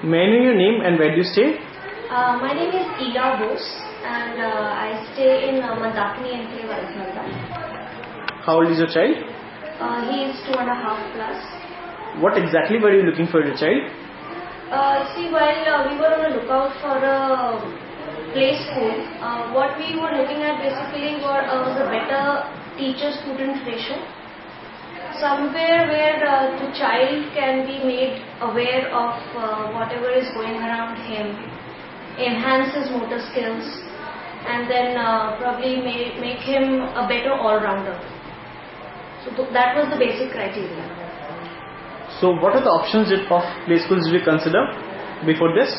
May I know your name and where do you stay? My name is Ida Bose and I stay in Mandakini Enclave, Alexandra. How old is your child? He is 2.5 plus. What exactly were you looking for your child? See, while we were on the lookout for a play school, what we were looking at basically was a better teacher-student ratio. Somewhere where the child can be made aware of whatever is going around him, enhance his motor skills, and then probably make him a better all-rounder. So that was the basic criteria. So what are the options of play schools did you consider before this?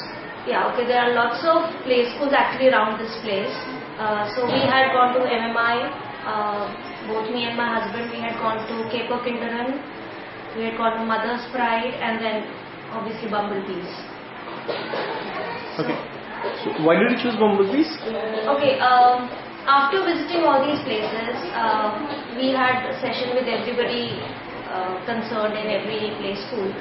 Yeah, okay, there are lots of play schools actually around this place. So we had gone to MMI, both me and my husband, we had gone to Caper Kinderren, we had gone to Mother's Pride, and then obviously Bumblebees. Okay. So why did you choose Bumblebees? Okay, after visiting all these places, we had a session with everybody concerned in every play school.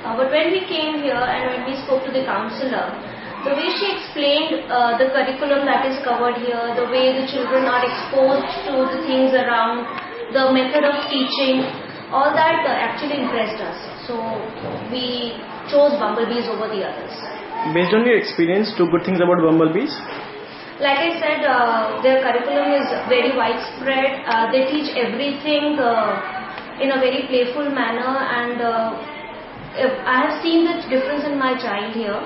But when we came here and when we spoke to the counselor, the way she explained the curriculum that is covered here, the way the children are exposed to the things around, the method of teaching, all that actually impressed us. So we chose Bumblebees over the others. Based on your experience, two good things about Bumblebees? Like I said, their curriculum is very widespread. They teach everything in a very playful manner, and I have seen the difference in my child here.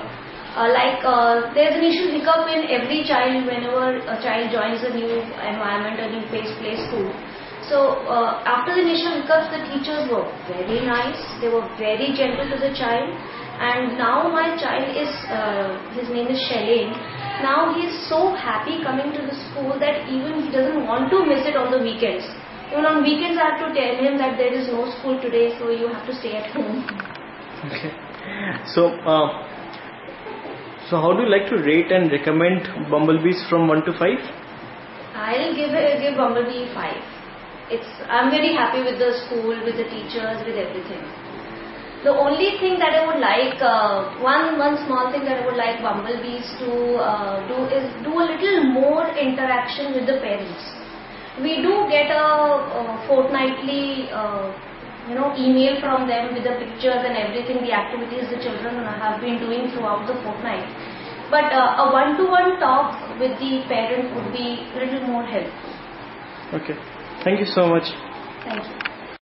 There's an initial hiccup in every child whenever a child joins a new environment, a new play school. So after the initial hiccups, the teachers were very nice. They were very gentle to the child. And now my child is, his name is Shailen. Now he is so happy coming to the school that even he doesn't want to miss it on the weekends. Even on weekends I have to tell him that there is no school today, so you have to stay at home. Okay. So how do you like to rate and recommend Bumblebees from 1 to 5? I'll give Bumblebee 5. I'm very happy with the school, with the teachers, with everything. The only thing that I would like, one small thing that I would like Bumblebees to do is do a little more interaction with the parents. We do get a fortnightly email from them with the pictures and everything, the activities the children have been doing throughout the fortnight. But a one-to-one talk with the parent would be a little more helpful. Okay. Thank you so much. Thank you.